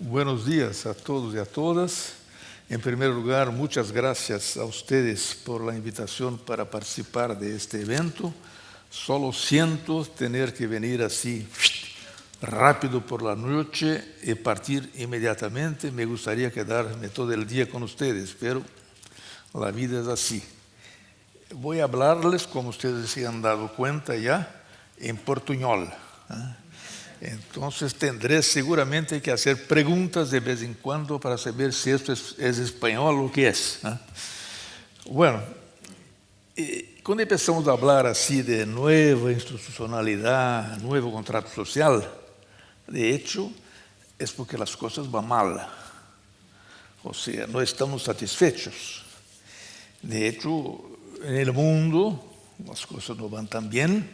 Buenos días a todos y a todas. En primer lugar, muchas gracias a ustedes por la invitación para participar de este evento. Solo siento tener que venir así rápido por la noche y partir inmediatamente. Me gustaría quedarme todo el día con ustedes, pero la vida es así. Voy a hablarles, como ustedes se han dado cuenta ya, en portuñol. Entonces tendré seguramente que hacer preguntas de vez en cuando para saber si esto es español o qué es. Bueno, cuando empezamos a hablar así de nueva institucionalidad, nuevo contrato social, de hecho, es porque las cosas van mal. O sea, no estamos satisfechos. De hecho, en el mundo las cosas no van tan bien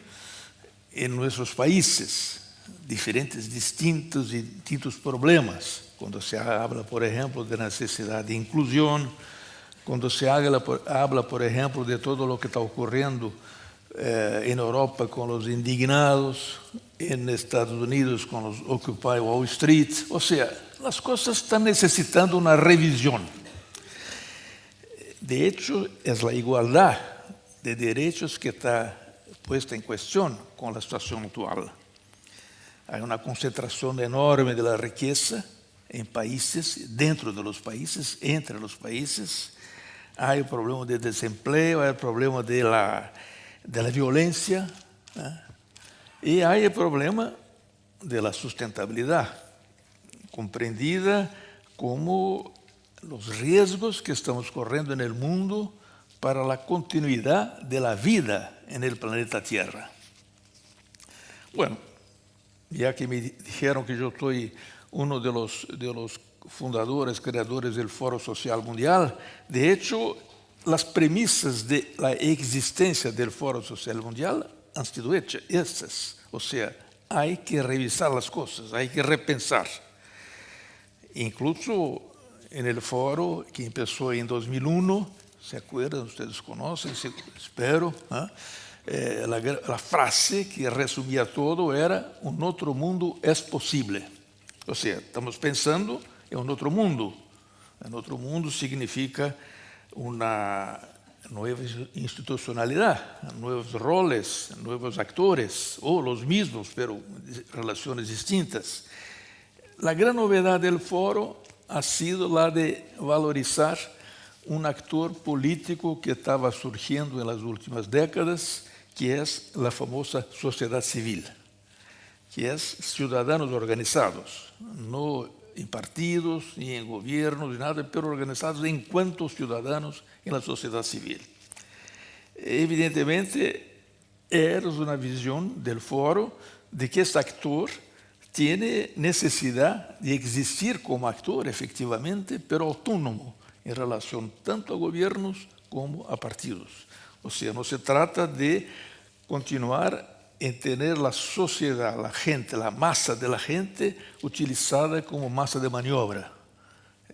en nuestros países. Distintos problemas. Cuando se habla, por ejemplo, de necesidad de inclusión, cuando se habla, por ejemplo, de todo lo que está ocurriendo en Europa con los indignados, en Estados Unidos con los Occupy Wall Street. O sea, las cosas están necesitando una revisión. De hecho, es la igualdad de derechos que está puesta en cuestión con la situación actual. Hay una concentración enorme de la riqueza en países, dentro de los países, entre los países. Hay el problema de desempleo, hay el problema de la violencia, y hay el problema de la sustentabilidad, comprendida como los riesgos que estamos corriendo en el mundo para la continuidad de la vida en el planeta Tierra. Bueno, ya que me dijeron que yo soy uno de los fundadores, creadores del Foro Social Mundial, de hecho, las premisas de la existencia del Foro Social Mundial han sido hechas, estas. O sea, hay que revisar las cosas, hay que repensar. Incluso en el foro que empezó en 2001, ¿se acuerdan? Ustedes conocen, espero, la frase que resumía todo era: un otro mundo es posible. O sea, estamos pensando en un otro mundo. Un otro mundo significa una nueva institucionalidad, nuevos roles, nuevos actores, o los mismos, pero relaciones distintas. La gran novedad del foro ha sido la de valorizar un actor político que estaba surgiendo en las últimas décadas, que es la famosa sociedad civil, que es ciudadanos organizados, no en partidos, ni en gobiernos, ni nada, pero organizados en cuanto ciudadanos en la sociedad civil. Evidentemente, es una visión del foro de que este actor tiene necesidad de existir como actor, efectivamente, pero autónomo en relación tanto a gobiernos como a partidos. O sea, no se trata de continuar en tener la sociedad, la gente, la masa de la gente utilizada como masa de maniobra.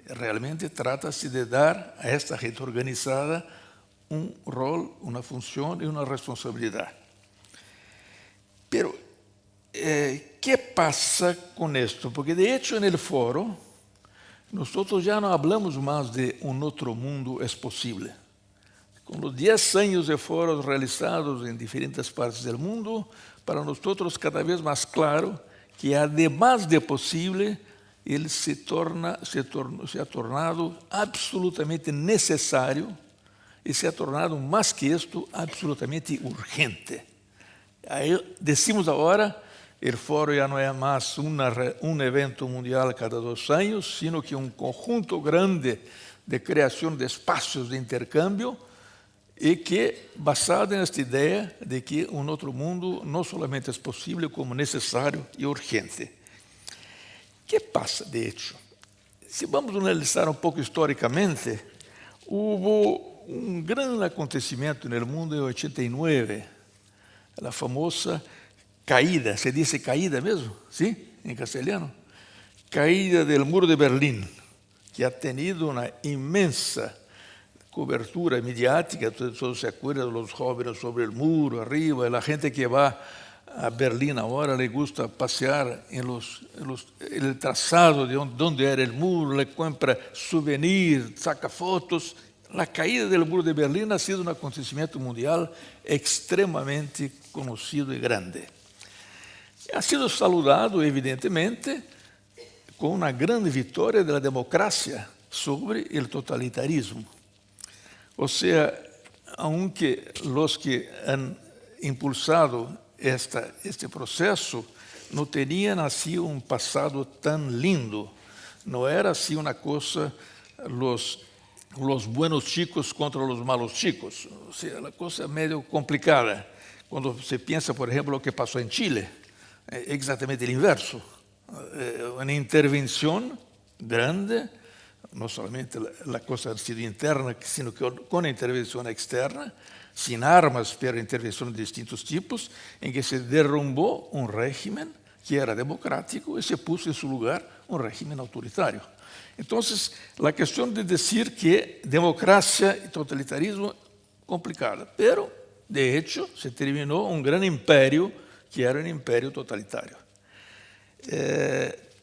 Realmente trata-se de dar a esta gente organizada un rol, una función y una responsabilidad. Pero, ¿qué pasa con esto? Porque de hecho en el foro nosotros ya no hablamos más de un otro mundo es posible. Con los 10 años de foros realizados en diferentes partes del mundo, para nosotros cada vez más claro que además de posible, él se ha tornado absolutamente necesario y se ha tornado más que esto absolutamente urgente. Ahí decimos ahora, el foro ya no es más un evento mundial cada 2 años, sino que un conjunto grande de creación de espacios de intercambio y que basado en esta idea de que un otro mundo no solamente es posible, como necesario y urgente. ¿Qué pasa, de hecho? Si vamos a analizar un poco históricamente, hubo un gran acontecimiento en el mundo en 89, la famosa caída, ¿se dice caída mesmo? ¿Sí? En castellano. Caída del muro de Berlín, que ha tenido una inmensa cobertura mediática. Todos se acuerdan de los jóvenes sobre el muro, arriba, la gente que va a Berlim ahora le gusta pasear en el trazado de donde era el muro, le compra souvenirs, saca fotos. La caída del muro de Berlim ha sido un acontecimiento mundial extremadamente conocido y grande. Ha sido saludado, evidentemente, con una gran victoria de la democracia sobre el totalitarismo. O sea, aunque los que han impulsado este proceso no tenían así un pasado tan lindo, no era así una cosa, los buenos chicos contra los malos chicos, o sea, la cosa medio complicada. Cuando se piensa, por ejemplo, lo que pasó en Chile, exactamente el inverso, una intervención grande, no solamente la cosa ha sido interna, sino que con intervención externa, sin armas, pero intervención de distintos tipos, en que se derrumbó un régimen que era democrático y se puso en su lugar un régimen autoritario. Entonces, la cuestión de decir que democracia y totalitarismo complicada, pero de hecho se terminó un gran imperio que era un imperio totalitario.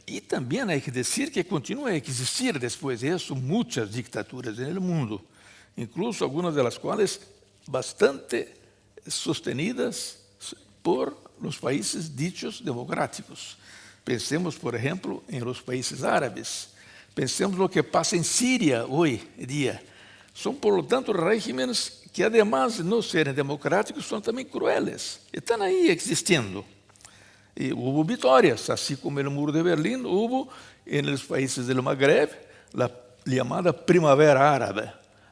Y también hay que decir que continúa a existir después de eso muchas dictaduras en el mundo, incluso algunas de las cuales bastante sostenidas por los países dichos democráticos. Pensemos, por ejemplo, en los países árabes. Pensemos lo que pasa en Siria hoy en día. Son, por lo tanto, regímenes que, además de no serem democráticos, son también crueles. Están ahí existiendo. Y hubo victorias, así como el muro de Berlín, hubo en los países del Magreb la llamada primavera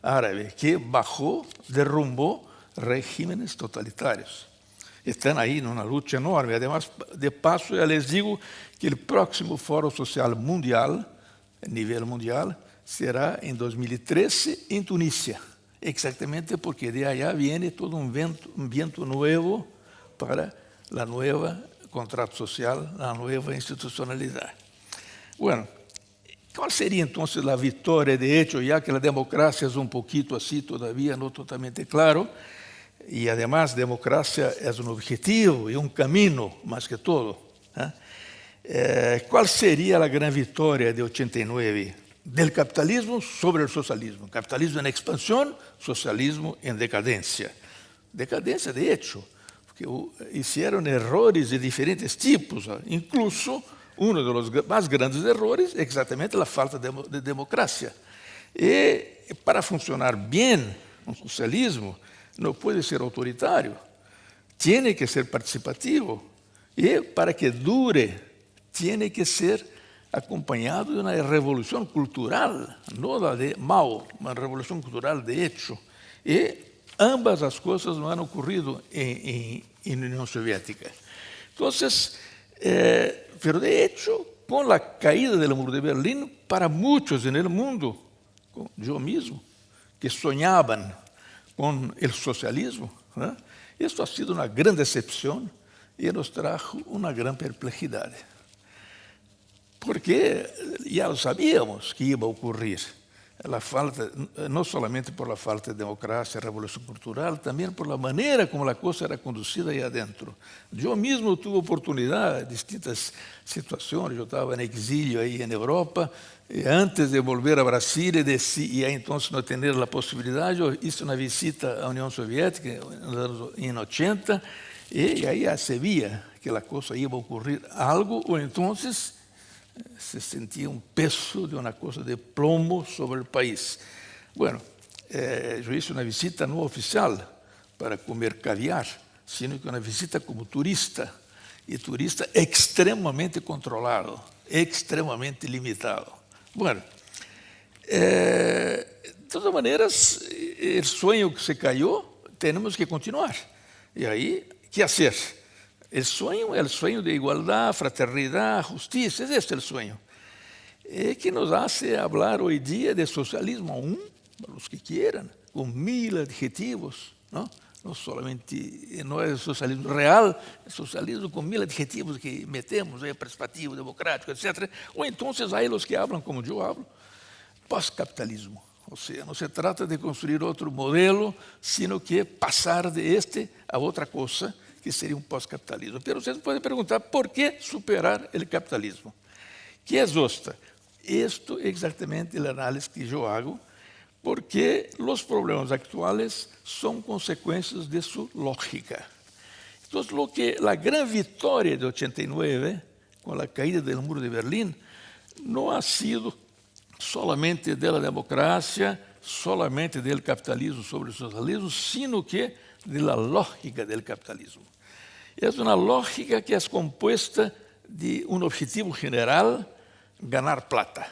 árabe, que bajó, derrumbó regímenes totalitarios. Están ahí en una lucha enorme. Además, de paso, ya les digo que el próximo Foro Social Mundial, a nivel mundial, será en 2013 en Tunisia, exactamente porque de allá viene todo un viento nuevo para la nueva contrato social, la nueva institucionalidad. Bueno, ¿cuál sería entonces la victoria de hecho, ya que la democracia es un poquito así todavía, no totalmente claro, y además democracia es un objetivo y un camino más que todo? ¿Cuál sería la gran victoria de 89? Del capitalismo sobre el socialismo. Capitalismo en expansión, socialismo en decadencia. Decadencia de hecho, porque hicieron errores de diferentes tipos, incluso uno de los más grandes errores es exactamente la falta de democracia. Y para funcionar bien un socialismo, no puede ser autoritario, tiene que ser participativo, y para que dure, tiene que ser acompañado de una revolución cultural, no la de Mao, una revolución cultural de hecho. Y ambas las cosas no han ocurrido en la Unión Soviética. Entonces, pero de hecho, con la caída del muro de Berlín, para muchos en el mundo, yo mismo, que soñaban con el socialismo, esto ha sido una gran decepción y nos trajo una gran perplejidad. Porque ya lo sabíamos que iba a ocurrir. La falta, no solamente por la falta de democracia, revolución cultural, también por la manera como la cosa era conducida ahí adentro. Yo mismo tuve oportunidad en distintas situaciones, yo estaba en exilio ahí en Europa, y antes de volver a Brasil y entonces no tener la posibilidad, yo hice una visita a la Unión Soviética en 80, y ahí ya se veía que la cosa iba a ocurrir algo, o entonces se sentía un peso de una cosa de plomo sobre el país. Bueno, yo hice una visita no oficial para comer caviar, sino que una visita como turista, y turista extremadamente controlado, extremadamente limitado. Bueno, de todas maneras, el sueño que se cayó, tenemos que continuar. Y ahí, ¿qué hacer? El sueño es el sueño de igualdad, fraternidad, justicia, es este el sueño. Que nos hace hablar hoy día de socialismo aún, para los que quieran, con 1000 adjetivos, ¿no? No solamente, no es socialismo real, es socialismo con 1000 adjetivos que metemos, participativo, democrático, etc. O entonces hay los que hablan como yo hablo, pós-capitalismo. O sea, no se trata de construir otro modelo, sino que pasar de este a otra cosa que seria um pós-capitalismo. Mas vocês podem perguntar, por que superar o capitalismo? Que é justa? Isto é exatamente a análise que eu hago, porque os problemas atuais são consequências de sua lógica. Então, a grande vitória de 89, com a caída do muro de Berlim, não ha sido solamente da democracia, solamente do capitalismo sobre o socialismo, sino que da lógica do capitalismo. É uma lógica que é composta de um objetivo general, ganhar plata.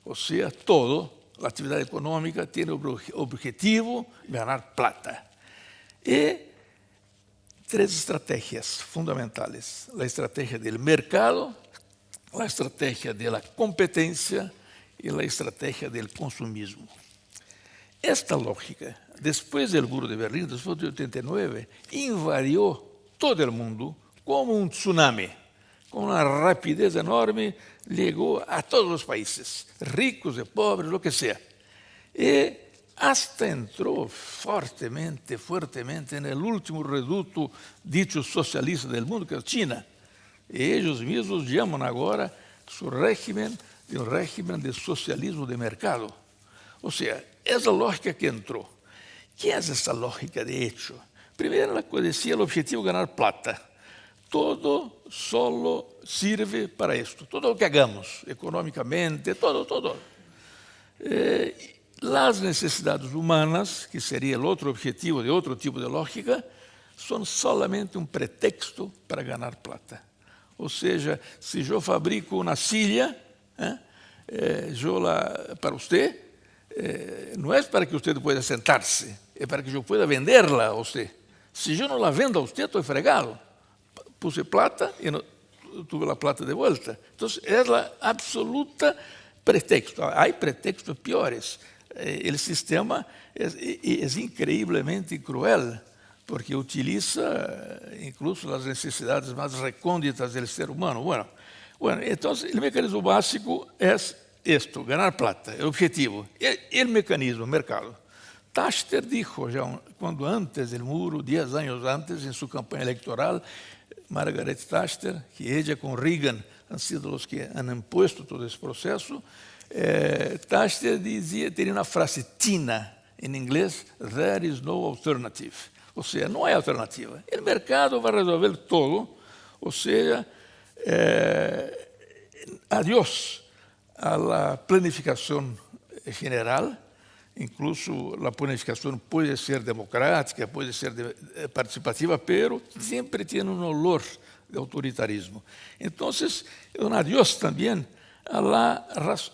Ou seja, a atividade econômica tem o objetivo ganhar plata. E três estratégias fundamentais: a estratégia do mercado, a estratégia da competência e a estratégia do consumismo. Esta lógica, depois do muro de Berlim, depois de 89, invadiu todo o mundo como um tsunami. Com uma rapidez enorme, chegou a todos os países, ricos e pobres, o que seja. E hasta entrou fortemente no último reduto dicho socialista do mundo, que é a China. E eles mesmos chamam agora seu régimen de um régimen de socialismo de mercado. Ou seja, essa lógica que entrou. O que é essa lógica de hecho? Primeiro, ela conhecia o objetivo de ganhar plata. Todo solo sirve para isto. Todo o que hagamos, economicamente, todo. As necessidades humanas, que seria o outro objetivo de outro tipo de lógica, são solamente um pretexto para ganhar plata. Ou seja, se eu fabrico uma silla para você, não é para que você possa sentar-se, é para que eu possa vendê-la a você. Se eu não la vendo a você, estou fregado. Puse plata e não tive a plata de volta. Então, é a absoluta pretexto. Há pretextos piores. O sistema é incrivelmente cruel, porque utiliza incluso as necessidades mais recônditas do ser humano. Bueno, então, o mecanismo básico é isto, ganhar plata, é o objetivo. E o mecanismo, o mercado. Tasker dijo, já quando antes do muro, 10 anos antes, em sua campanha eleitoral, Margaret Thatcher, que ella com Reagan han sido os que han impuesto todo esse processo, Thatcher dizia, teria uma frase tina, em inglês, there is no alternative. Ou seja, não há alternativa. O mercado vai resolver todo, ou seja, adiós a la planificação general. Incluso a planificação pode ser democrática, pode ser participativa, pero sempre tem um olor de autoritarismo. Então, é um adiós também a la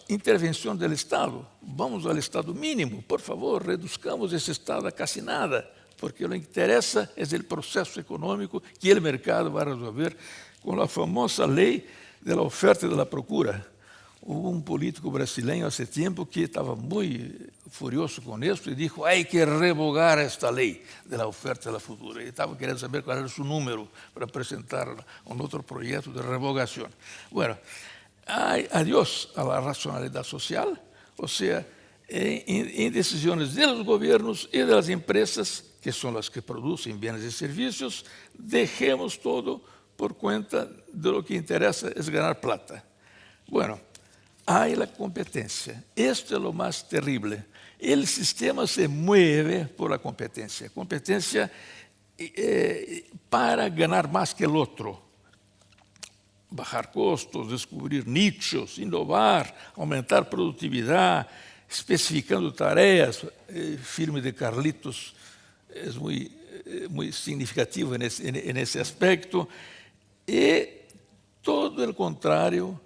intervenção do Estado. Vamos ao Estado mínimo, por favor, reduzcamos esse Estado a quase nada, porque o que interessa é o processo econômico que o mercado vai resolver com a famosa lei da oferta e da procura. Houve um político brasileiro há tempo que estava muito furioso com isso e disse: "Hay que revogar esta lei da oferta e da procura". Ele estava querendo saber qual era o seu número para apresentar um outro projeto de revogação. Bueno, adiós a la racionalidade social, ou seja, em decisões dos governos e das empresas, que são as que produzem bens e serviços, deixemos todo por conta de lo que interessa é ganhar plata. Bueno, há a competência. Isto é o mais terrível. O sistema se mueve por la competência. Competência para ganhar mais que o outro. Bajar custos, descobrir nichos, inovar, aumentar produtividade, especificando tarefas. O filme de Carlitos é muito significativo nesse aspecto. E todo o contrário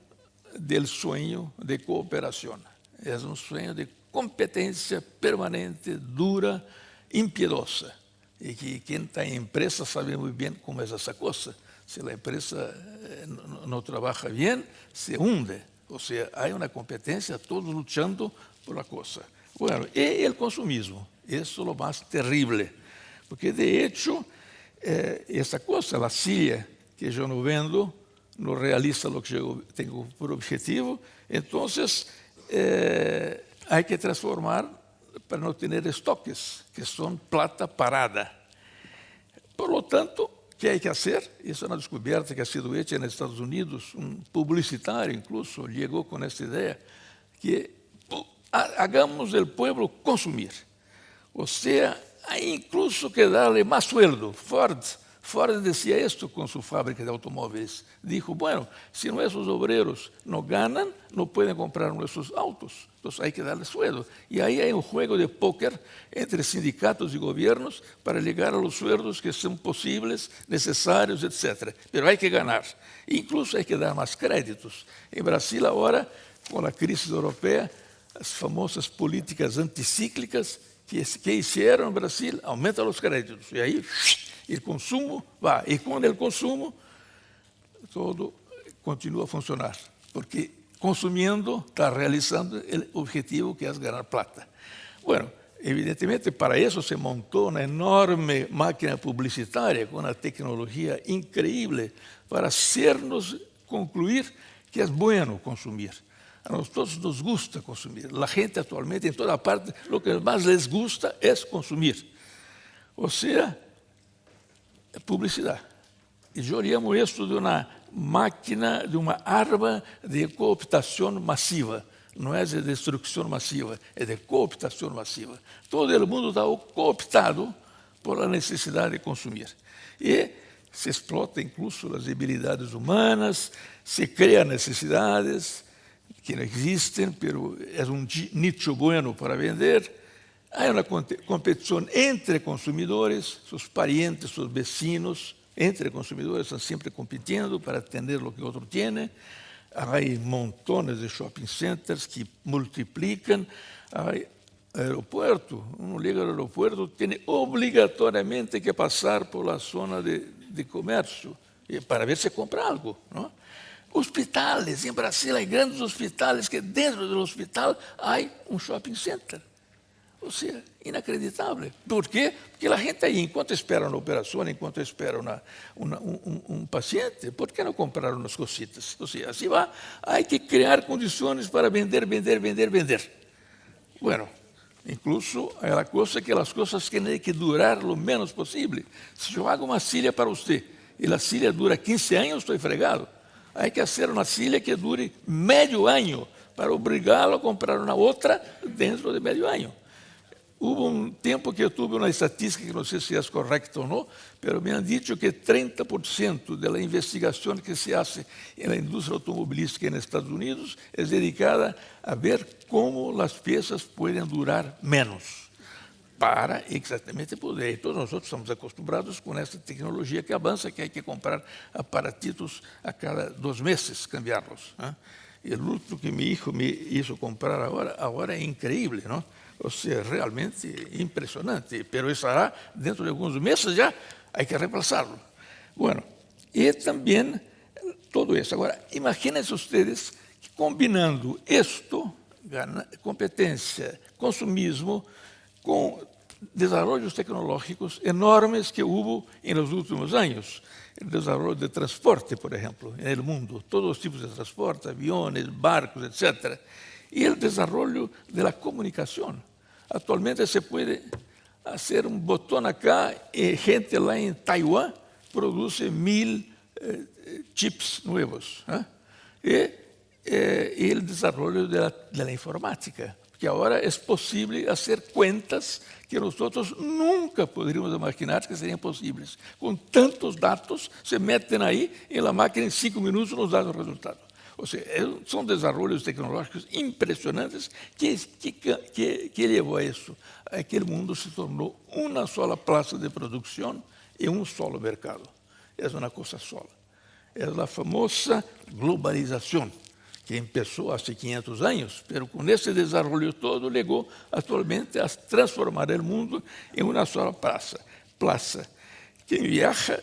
del sueño de cooperación. Es un sueño de competencia permanente, dura, impiedosa. Y que quien está en empresa sabe muy bien cómo es esa cosa. Si la empresa no trabaja bien, se hunde. O sea, hay una competencia, todos luchando por la cosa. Bueno, y el consumismo, eso es lo más terrible. Porque de hecho, esa cosa, la silla que yo no vendo, no realiza o que eu tenho por objetivo, então há que transformar para não ter estoques, que são plata parada. Por lo tanto, que hay que hacer? Isso é uma descoberta que ha sido hecha nos Estados Unidos. Um publicitário, incluso, chegou com esta ideia, que hagamos o povo consumir. Ou seja, hay incluso que darle más sueldo. Ford decía esto con su fábrica de automóviles. Dijo, bueno, si nuestros obreros no ganan, no pueden comprar nuestros autos. Entonces hay que darles sueldo. Y ahí hay un juego de póker entre sindicatos y gobiernos para llegar a los sueldos que son posibles, necesarios, etc. Pero hay que ganar. Incluso hay que dar más créditos. En Brasil ahora, con la crisis europea, las famosas políticas anticíclicas que hicieron en Brasil, aumentan os créditos. E aí, o consumo vai. E com o consumo, todo continua a funcionar. Porque consumindo, está realizando o objetivo que é ganhar plata. Bueno, evidentemente, para isso se montou uma enorme máquina publicitária com uma tecnologia incrível para hacernos concluir que é bueno consumir. A nosotros nos gusta consumir. La gente actualmente en toda parte lo que más les gusta es consumir. O sea, publicidad. Y yo llamo esto de una máquina, de uma arma de cooptação massiva. Não é de destruição massiva, é de cooptação massiva. Todo o mundo está cooptado por a necessidade de consumir. E se explota incluso as habilidades humanas, se cria necessidades que não existem, pero é um nicho bueno para vender. Há uma competição entre consumidores, seus parientes, seus vecinos, entre consumidores estão sempre competindo para atender o que o outro tem. Há montones de shopping centers que multiplicam. Há aeroporto, uno chega ao aeroporto, tem obrigatoriamente que passar por a zona de comércio para ver se compra algo, não? Hospitales, em Brasil há grandes hospitales que dentro do hospital há um shopping center. Ou seja, inacreditável. Por quê? Porque a gente aí, enquanto espera uma operação, enquanto espera um paciente, por que não comprar umas cositas? Ou seja, assim vai, há que criar condições para vender. Bueno, incluso a coisa que as coisas têm que durar o menos possível. Se eu hago uma silla para você e a silla dura 15 anos, estou fregado. Há que fazer uma silla que dure meio ano para obrigá-lo a comprar uma outra dentro de meio ano. Houve um tempo que eu tive uma estatística que não sei se é correta ou não, mas me han dicho que 30% da investigação que se faz na indústria automobilística nos Estados Unidos é dedicada a ver como as peças podem durar menos, para exatamente poder. Todos nós estamos acostumados com essa tecnologia que avança, que há que comprar aparatitos a cada 2 meses, cambiá-los. E o último que meu filho me hizo comprar agora é incrível, não? Ou seja, realmente impressionante, mas estará dentro de alguns meses já, há que reemplazá-lo. Bueno, e também todo isso. Agora, imaginem-se vocês que combinando isto, competência, consumismo, com desenvolvimentos tecnológicos enormes que houve nos últimos anos. O desenvolvimento de transporte, por exemplo, no mundo, todos os tipos de transporte, aviões, barcos, etc. E o desenvolvimento da comunicação. Atualmente se pode fazer um botão acá e gente lá em Taiwán produz 1000 chips novos. E o desenvolvimento da informática. Porque agora é possível fazer contas que nós nunca poderíamos imaginar que seriam possíveis. Com tantos dados, se metem aí e a máquina em 5 minutos nos dá o resultado. Ou seja, são desenvolvimentos tecnológicos impressionantes que levou a isso. Aquele mundo se tornou uma só praça de produção e um só mercado. É uma coisa só. É a famosa globalização, que começou há 500 anos, mas com esse desenvolvimento todo, chegou atualmente a transformar o mundo em uma só praça. Quem viaja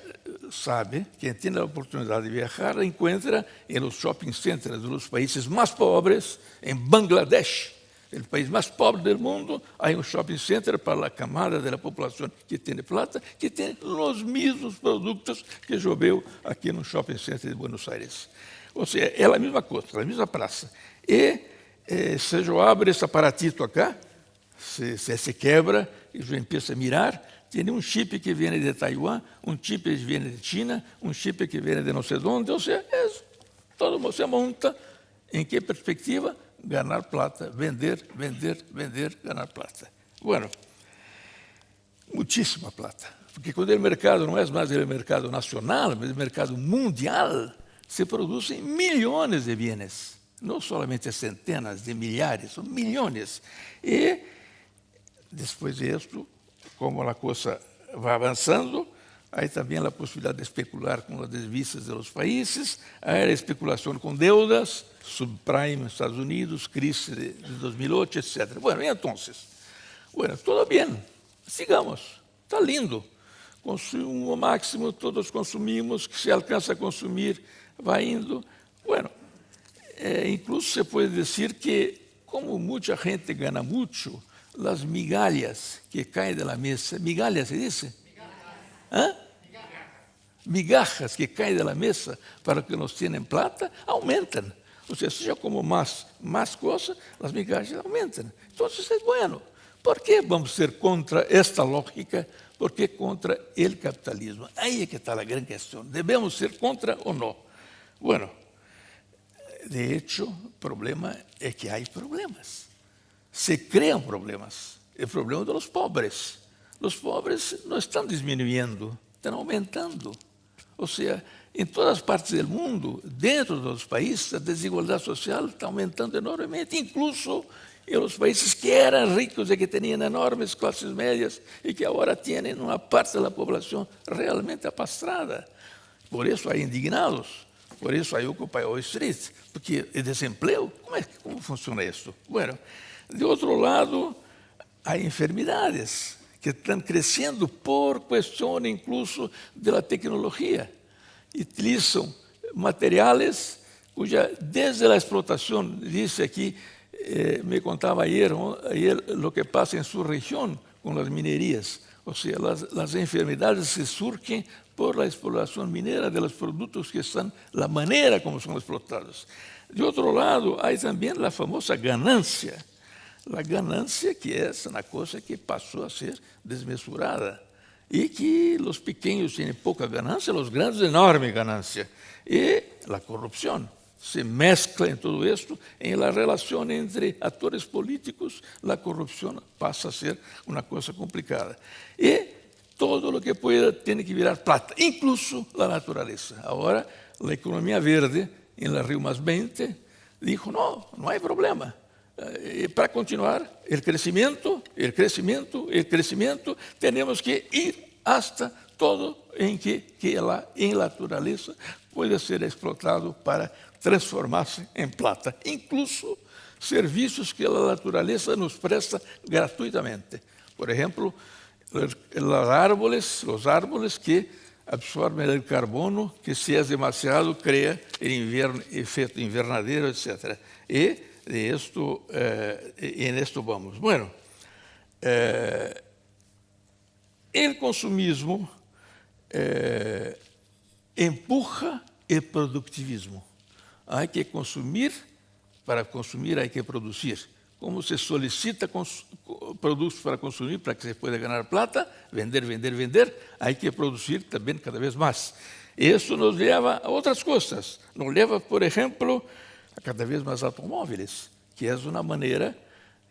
sabe, quem tem a oportunidade de viajar, encontra em los shopping centers dos países mais pobres, em Bangladesh, o país mais pobre do mundo, há um shopping center para a camada da população que tem plata, que tem os mesmos produtos que eu vi aqui no shopping center de Buenos Aires. Ou seja, é a mesma coisa, a mesma praça. E se eu abro esse aparatito acá, se quebra, e eu empiezo a mirar, Tiene un chip que viene de Taiwán, un chip que viene de China, un chip que viene de no sé dónde. O sea, todo se monta. ¿En qué perspectiva? Ganar plata, vender, vender, vender, ganar plata. Bueno, muchísima plata. Porque cuando el mercado no es más el mercado nacional, es el mercado mundial, se producen millones de bienes. No solamente centenas de millares, son millones. Y después de esto, como la cosa va avanzando, hay también la posibilidad de especular con las divisas de los países, hay la especulación con deudas, subprime en Estados Unidos, crisis de 2008, etc. Bueno, y entonces, todo bien, sigamos, está lindo. Consumo máximo, todos consumimos, que se alcanza a consumir, va indo. Bueno, incluso se puede decir que, como mucha gente gana mucho, las migallas que caen de la mesa, migallas se dice, migajas que caen de la mesa para que nos tienen plata, aumentan. O sea, si yo como más cosas, las migajas aumentan. Entonces es bueno. ¿Por qué vamos a ser contra esta lógica? ¿Por qué contra el capitalismo? Ahí es que está la gran cuestión. ¿Debemos ser contra o no? Bueno, de hecho, el problema es que hay problemas. Se crean problemas. El problema de los pobres. Los pobres no están disminuyendo, están aumentando. O sea, en todas partes del mundo, dentro de los países, la desigualdad social está aumentando enormemente, incluso en los países que eran ricos y que tenían enormes clases medias y que ahora tienen una parte de la población realmente apastrada. Por eso hay indignados, por eso hay Occupy Wall Street, porque el desempleo, ¿cómo funciona esto? Bueno, de otro lado, hay enfermedades que están creciendo por cuestión incluso de la tecnología. Utilizan materiales cuya, desde la explotación, dice aquí, me contaba ayer lo que pasa en su región con las minerías. O sea, las enfermedades se surgen por la explotación minera de los productos que están, la manera como son explotados. De otro lado, hay también la famosa ganancia. La ganancia que es una cosa que pasó a ser desmesurada y que los pequeños tienen poca ganancia, los grandes enorme ganancia. Y la corrupción se mezcla en todo esto, en la relación entre actores políticos, la corrupción pasa a ser una cosa complicada. Y todo lo que pueda tiene que virar plata, incluso la naturaleza. Ahora, la economía verde en la Rio +20 dijo, no hay problema. Para continuar el crecimiento, tenemos que ir hasta todo en que la naturaleza puede ser explotado para transformarse en plata, incluso servicios que la naturaleza nos presta gratuitamente. Por ejemplo, los árboles que absorben el carbono, que si es demasiado crea el efecto invernadero, etc. Y en esto vamos. Bueno, el consumismo empuja el productivismo. Hay que consumir, para consumir hay que producir. Como se solicita productos para consumir, para que se pueda ganar plata, vender, hay que producir también cada vez más. Eso nos lleva a otras cosas. Nos lleva, por ejemplo, a cada vez más automóviles, que es una manera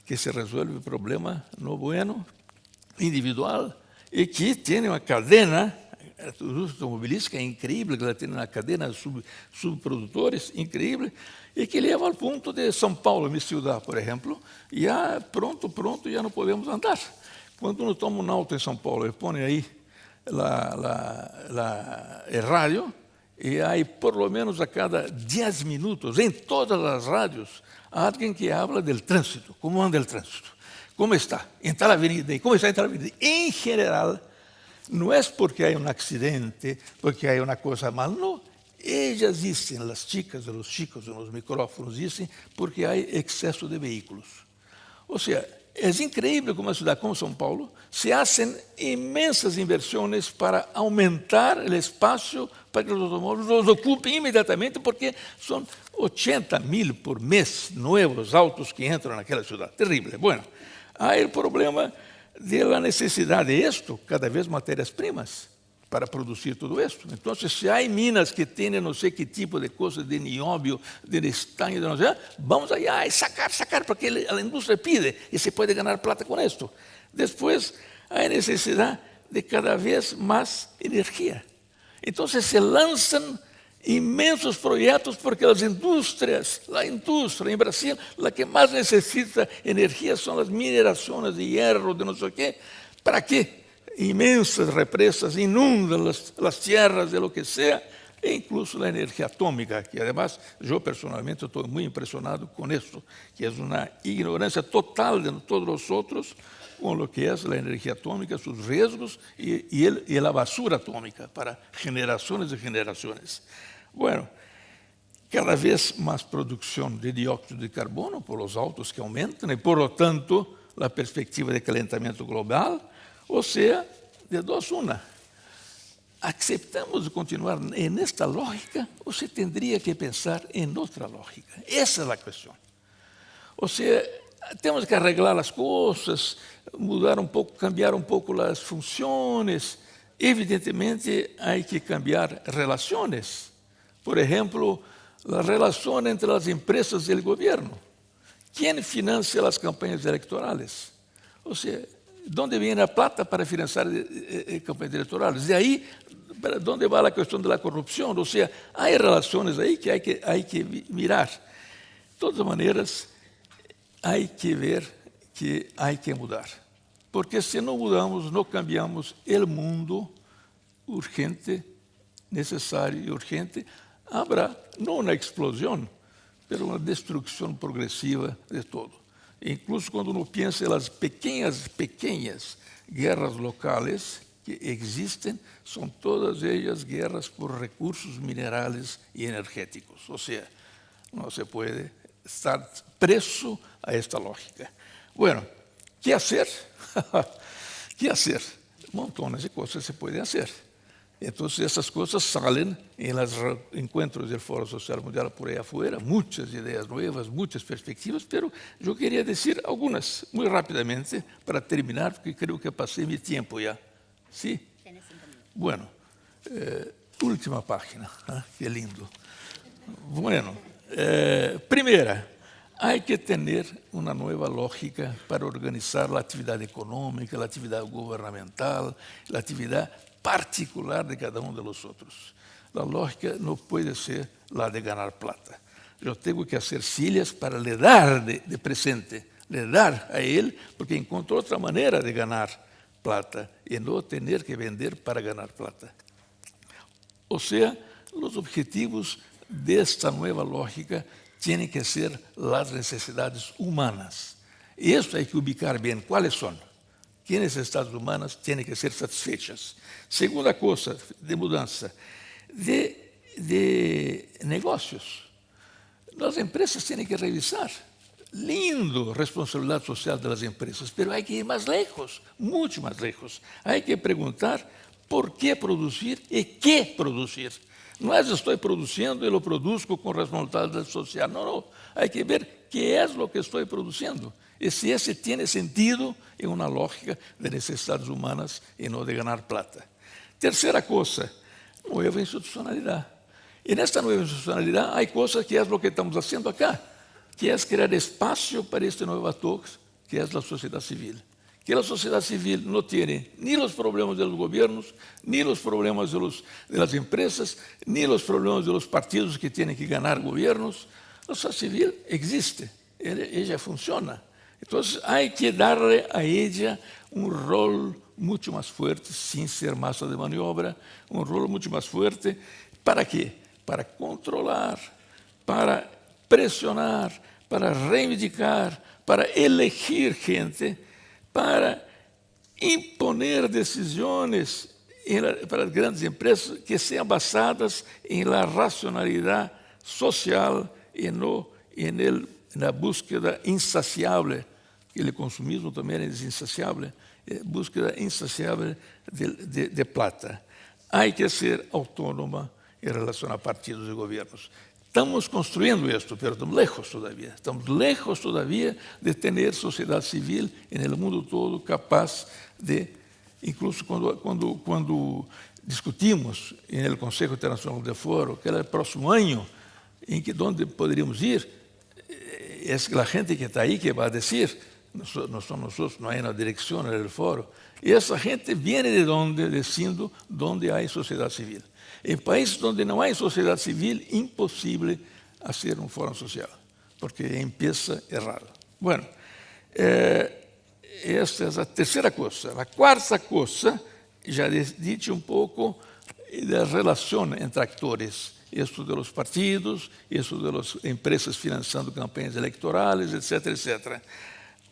que se resuelve el problema no bueno, individual, y que tiene una cadena automovilística increíble, que ela tem uma cadena de subprodutores increíble, e que leva ao ponto de São Paulo, minha cidade, por exemplo, já pronto, já não podemos andar. Quando uno toma um auto em São Paulo e põe aí o rádio, e há por lo menos a cada 10 minutos, em todas as rádios, alguém que habla del trânsito, como anda o trânsito, como está em tal avenida, como está em tal avenida. Em geral, não é porque há um acidente, porque há uma coisa mal, não. Ellas dicen, as chicas, os chicos, nos micrófonos dicen, porque há excesso de veículos. Ou seja, é incrível como uma cidade como São Paulo se hacen imensas inversões para aumentar o espaço para que os automóveis los ocupem imediatamente, porque são 80.000 por mês novos autos que entram naquela cidade. Terrível. Bueno, há o problema de la necesidad de esto, cada vez matérias-primas para producir todo esto. Entonces, si hay minas que tienen no sé qué tipo de cosas, de niobio, de estaño, de no sé, vamos allá y sacar, porque la industria pide y se puede ganar plata con esto. Después, hay necesidad de cada vez más energía. Entonces, se lanzan inmensos proyectos porque las industrias, la industria en Brasil, la que más necesita energía son las mineraciones de hierro, de no sé qué. ¿Para qué? Inmensas represas inundan las tierras de lo que sea, e incluso la energía atómica, que además yo personalmente estoy muy impresionado con esto, que es una ignorancia total de todos nosotros con lo que es la energía atómica, sus riesgos y la basura atómica para generaciones y generaciones. Bueno, cada vez más producción de dióxido de carbono por los autos que aumentan y por lo tanto la perspectiva de calentamiento global. O sea, de dos, una. ¿Aceptamos continuar en esta lógica o se tendría que pensar en otra lógica? Esa es la cuestión. O sea, tenemos que arreglar las cosas, mudar un poco, cambiar un poco las funciones. Evidentemente hay que cambiar relaciones. Por ejemplo, la relación entre las empresas y el gobierno. ¿Quién financia las campañas electorales? O sea, ¿dónde viene la plata para financiar campañas electorales? De ahí, ¿dónde va la cuestión de la corrupción? O sea, hay relaciones ahí que hay que mirar. De todas maneras, hay que ver que hay que mudar. Porque si no mudamos, no cambiamos el mundo urgente, necesario y urgente, habrá no una explosión, pero una destrucción progresiva de todo. Incluso cuando uno piensa en las pequeñas guerras locales que existen, son todas ellas guerras por recursos minerales y energéticos. O sea, no se puede estar preso a esta lógica. Bueno, ¿qué hacer? ¿Qué hacer? Montones de cosas se pueden hacer. Entonces, esas cosas salen en los encuentros del Foro Social Mundial por ahí afuera, muchas ideas nuevas, muchas perspectivas, pero yo quería decir algunas muy rápidamente para terminar, porque creo que pasé mi tiempo ya. ¿Sí? Bueno, última página. Qué lindo. Bueno, primera, hay que tener una nueva lógica para organizar la actividad económica, la actividad gubernamental, la actividad particular de cada uno de los otros. La lógica no puede ser la de ganar plata. Yo tengo que hacer sillas para le dar de presente, le dar a él, porque encontró otra manera de ganar plata y no tener que vender para ganar plata. O sea, los objetivos de esta nueva lógica tienen que ser las necesidades humanas. Y eso hay que ubicar bien. ¿Cuáles son? ¿Qué necesidades humanas tienen que ser satisfechas? Segunda cosa de mudanza, de negocios. Las empresas tienen que revisar. Lindo responsabilidad social de las empresas, pero hay que ir más lejos, mucho más lejos. Hay que preguntar por qué producir y qué producir. No es estoy produciendo y lo produzco con responsabilidad social. No, no. Hay que ver qué es lo que estoy produciendo. Y si ese tiene sentido en una lógica de necesidades humanas y no de ganar plata. Tercera cosa, nueva institucionalidad. En esta nueva institucionalidad hay cosas que es lo que estamos haciendo acá, que es crear espacio para este nuevo actor, que es la sociedad civil. Que la sociedad civil no tiene ni los problemas de los gobiernos, ni los problemas de las empresas, ni los problemas de los partidos que tienen que ganar gobiernos. La sociedad civil existe, ella funciona. Entonces hay que darle a ella un rol mucho más fuerte, sin ser masa de maniobra, un rol mucho más fuerte. ¿Para qué? Para controlar, para presionar, para reivindicar, para elegir gente, para imponer decisiones para las grandes empresas que sean basadas en la racionalidad social y no en la búsqueda insaciable, que el consumismo también es insaciable, búsqueda insaciable de plata. Hay que ser autónoma en relación a partidos y gobiernos. estamos construyendo esto, pero estamos lejos todavía. Estamos lejos todavía de tener sociedad civil en el mundo todo capaz de, incluso cuando discutimos en el Consejo Internacional del Foro, que era el próximo año, en que donde podríamos ir, es la gente que está ahí que va a decir, no somos nosotros, no hay una dirección en el foro. Y esa gente viene de donde, diciendo donde hay sociedad civil. En países donde no hay sociedad civil, imposible hacer un foro social, porque empieza errado. Bueno, esta es la tercera cosa. La cuarta cosa, ya dije un poco de la relación entre actores. Esto de los partidos, esto de las empresas financiando campañas electorales, etcétera, etcétera.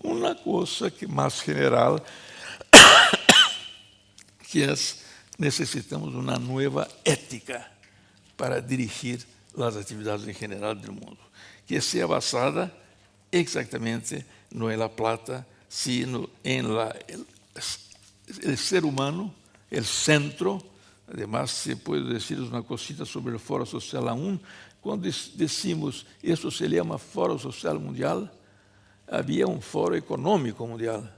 Una cosa que más general, que es necesitamos una nueva ética para dirigir las actividades en general del mundo, que sea basada exactamente no en la plata, sino en el ser humano, el centro. Además, se puede decir una cosita sobre el Foro Social aún. Cuando decimos esto se llama Foro Social Mundial, había un Foro Económico Mundial,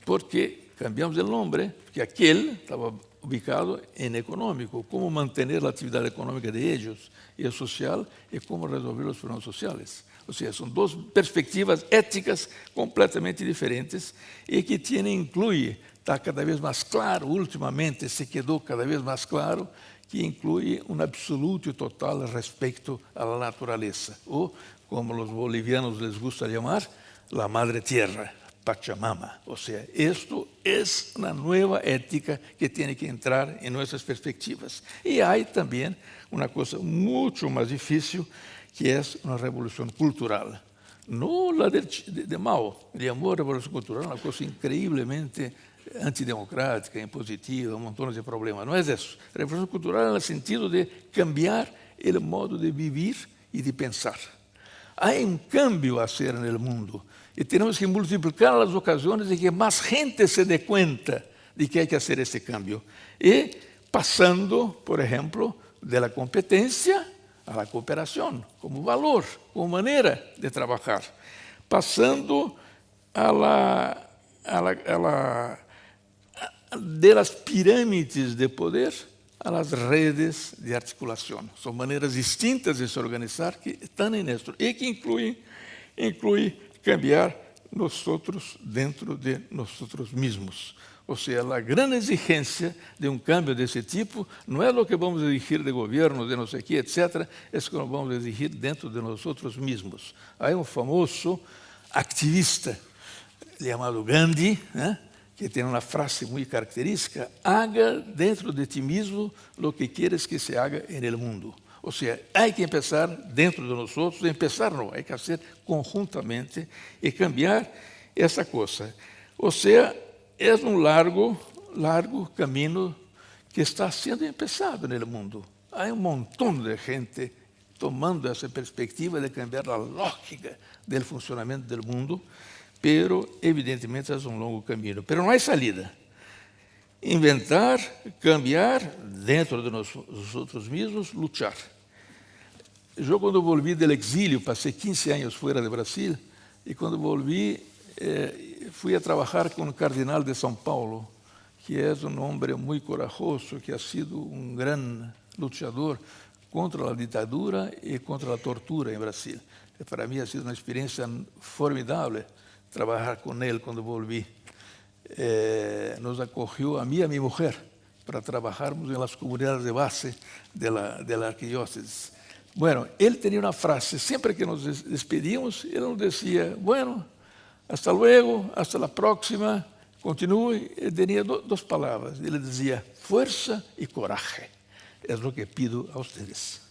porque cambiamos el nombre, porque aquel estaba ubicado en económico, cómo mantener la actividad económica de ellos, y el social, y cómo resolver los problemas sociales. O sea, son dos perspectivas éticas completamente diferentes y que incluye, está cada vez más claro, últimamente se quedó cada vez más claro, que incluye un absoluto y total respecto a la naturaleza, o como los bolivianos les gusta llamar, la madre tierra, Pachamama. O sea, esto es una nueva ética que tiene que entrar en nuestras perspectivas. Y hay también una cosa mucho más difícil, que es una revolución cultural. No la de Mao, llamó revolución cultural, una cosa increíblemente antidemocrática, impositiva, un montón de problemas. No es eso. Revolución cultural en el sentido de cambiar el modo de vivir y de pensar. Hay un cambio a hacer en el mundo y tenemos que multiplicar las ocasiones de que más gente se dé cuenta de que hay que hacer ese cambio. Y pasando, por ejemplo, de la competencia a la cooperación, como valor, como manera de trabajar. Pasando de las pirámides de poder a las redes de articulación. Son maneras distintas de se organizar que están en esto y que incluye cambiar nosotros dentro de nosotros mismos. O sea, la gran exigencia de un cambio de ese tipo no es lo que vamos a exigir de gobierno, de no sé qué, etcétera, es que lo vamos a exigir dentro de nosotros mismos. Hay un famoso activista llamado Gandhi, que tiene una frase muy característica: haga dentro de ti mismo lo que quieres que se haga en el mundo. O sea, hay que empezar dentro de nosotros, empezar no, hay que hacer conjuntamente y cambiar esa cosa. O sea, es un largo camino que está siendo empezado en el mundo. Hay un montón de gente tomando esa perspectiva de cambiar la lógica del funcionamiento del mundo, pero evidentemente es un largo camino. Pero no hay salida. Inventar, cambiar dentro de nosotros mismos, luchar. Yo cuando volví del exilio, pasé 15 años fuera de Brasil, y cuando volví fui a trabajar con el cardenal de São Paulo, que es un hombre muy corajoso, que ha sido un gran luchador contra la dictadura y contra la tortura en Brasil. Para mí ha sido una experiencia formidable trabajar con él cuando volví. Nos acogió a mí y a mi mujer para trabajarmos en las comunidades de base de la arquidiócesis. Bueno, él tenía una frase, siempre que nos despedíamos, él nos decía, bueno, hasta luego, hasta la próxima, continúe. Él tenía dos palabras, él decía, fuerza y coraje, es lo que pido a ustedes.